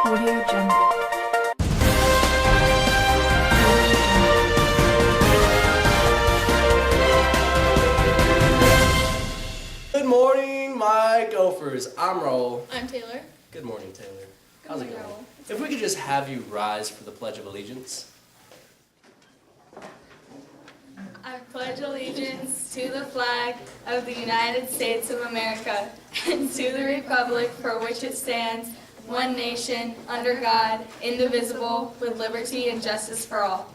Audio Jungle. Good morning, my Gophers. I'm Raul. I'm Taylor. Good morning, Taylor. Good How's it morning, going? Raul. If we could just have you rise for the Pledge of Allegiance. I pledge allegiance to the flag of the United States of America and to the republic for which it stands, one nation, under God, indivisible, with liberty and justice for all.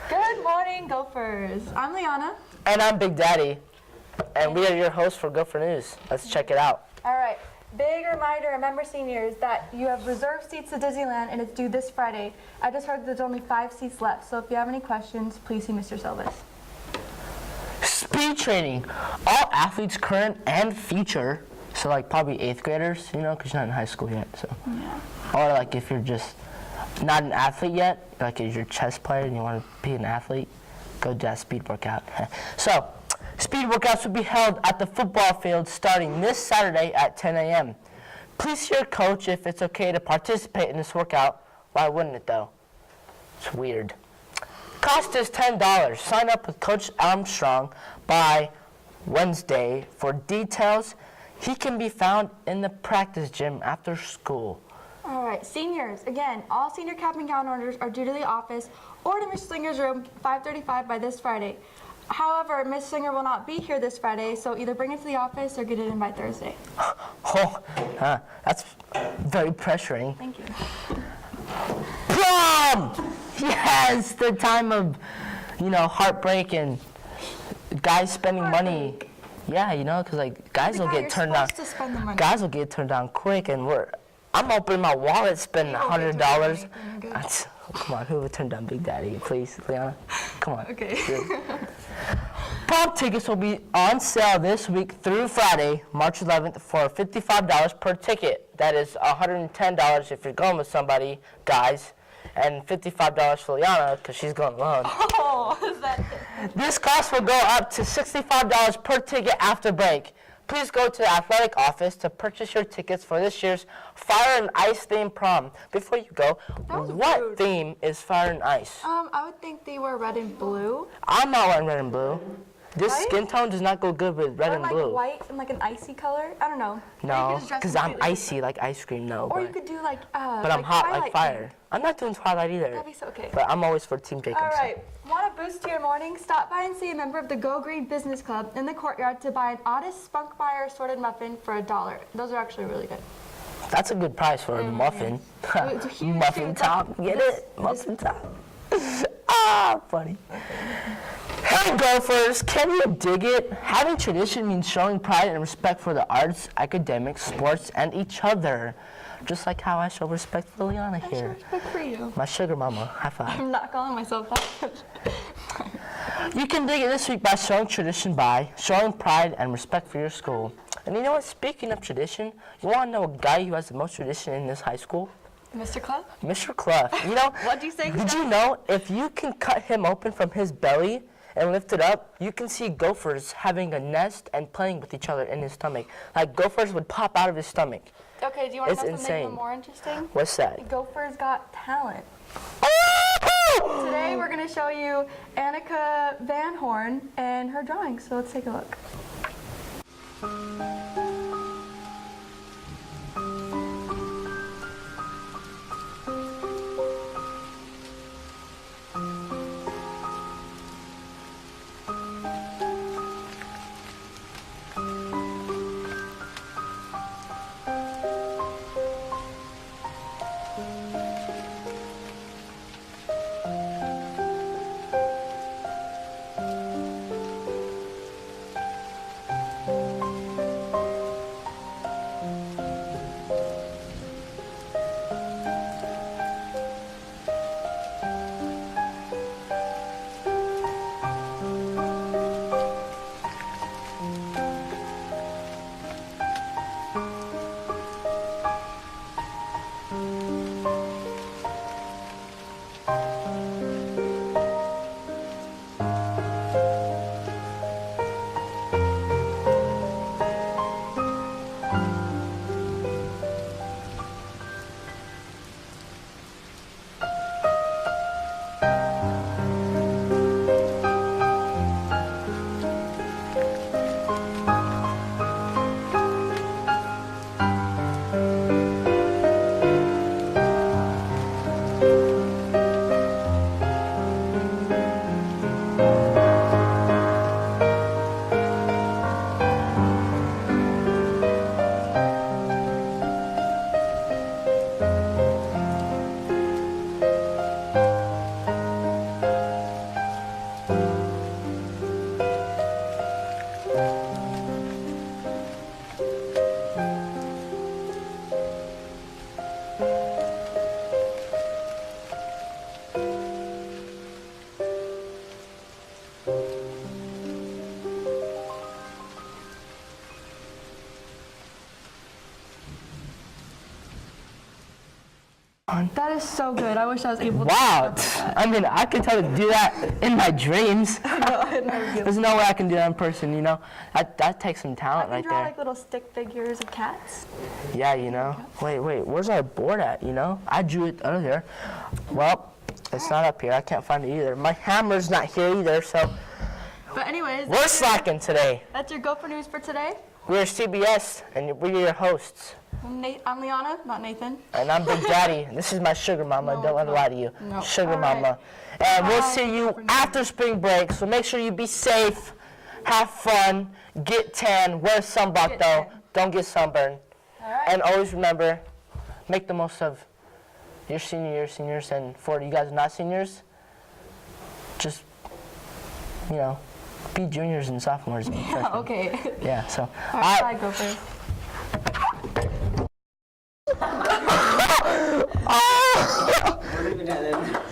Good morning, Gophers. I'm Liana. And I'm Big Daddy, and we are your hosts for Gopher News. Let's check it out. All right. Big reminder, remember seniors, that you have reserved seats to Disneyland and it's due this Friday. I just heard there's only 5 seats left, so if you have any questions, please see Mr. Silvis. Speed training. All athletes, current and future, so like probably 8th graders, you know, because you're not in high school yet. So, Yeah. or like if you're just not an athlete yet, like if you're a chess player and you want to be an athlete, go do that speed workout. So, speed workouts will be held at the football field starting this Saturday at 10 a.m. Please see your coach if it's okay to participate in this workout. Why wouldn't it though? It's weird. Cost is $10. Sign up with Coach Armstrong by Wednesday. For details, he can be found in the practice gym after school. All right, seniors, again, all senior cap and gown orders are due to the office or to Miss Slinger's room, 5:35 by this Friday. However, Miss Slinger will not be here this Friday, so either bring it to the office or get it in by Thursday. Oh, that's very pressuring. Thank you. Prom! Yes, the time of, heartbreak and guys spending money. Yeah, because like guys will God, get you're turned down. supposed to spend the money. Guys will get turned down quick, and I'm opening my wallet, spending You won't get turned down $100. anything, you're good. Come on, who would turn down Big Daddy, please, Liana? Come on. Okay. Prom tickets will be on sale this week through Friday, March 11th, for $55 per ticket. That is $110 if you're going with somebody, guys, and $55 for Liana because she's going alone. Oh, is that This cost will go up to $65 per ticket after break. Please go to the athletic office to purchase your tickets for this year's Fire and Ice themed prom. Before you go, was what rude. theme is Fire and Ice? I would think they were red and blue. I'm not wearing red and blue. This Right? skin tone does not go good with red Or and like blue. white and like an icy color. I don't know. Or you could No, just dress because I'm completely icy like ice cream. No, Or you but, could do like but I'm hot like Twilight fire. pink. I'm not doing Twilight either. That'd be so okay. But I'm always for Team Jacobs. All right. Want to boost your morning? Stop by and see a member of the Go Green Business Club in the courtyard to buy an Otis Spunkmeyer assorted muffin for $1. Those are actually really good. That's a good price for a muffin. It's a huge Muffin too. top, get This- it? Muffin top. Funny. Hey Gophers, can you dig it? Having tradition means showing pride and respect for the arts, academics, sports, and each other. Just like how I show respect for Liana I show here. respect for you. My sugar mama, high five. I'm not calling myself that. You can dig it this week by showing tradition by showing pride and respect for your school. And you know what? Speaking of tradition, you want to know a guy who has the most tradition in this high school? Mr. Club? Mr. Clough. You know, What'd you say? did you know if you can cut him open from his belly and lift it up, you can see gophers having a nest and playing with each other in his stomach. Like gophers would pop out of his stomach. Okay, do you want It's to know something insane. even more interesting? What's that? Gophers Got Talent. Today we're going to show you Annika Van Horn and her drawing, so let's take a look. That is so good. I wish I was able to. Wow. I mean, I could tell to do that in my dreams. There's no way I can do that in person, you know? That takes some I talent can right draw there. like little stick figures of cats. Yeah, you know? Wait, where's our board at, you know? I drew it earlier. Well, it's not up here. I can't find it either. My hammer's not here either, so But anyways, we're slacking today. that's your Gopher News for today. We're CBS, and we're your hosts. I'm Liana, not Nathan. And I'm Big Daddy. And this is my sugar mama. No, Don't let it's her lie to you. No. Sugar All right. mama. And we'll Bye. see you after spring break. So make sure you be safe, have fun, get tan, wear sunblock Get though. tan. Don't get sunburned. All right. And always remember, make the most of your senior year, seniors. And for you guys not seniors, just, you know, be juniors and sophomores. And freshmen. Okay. Yeah, so. All right, bye, Gophers. We're leaving that in.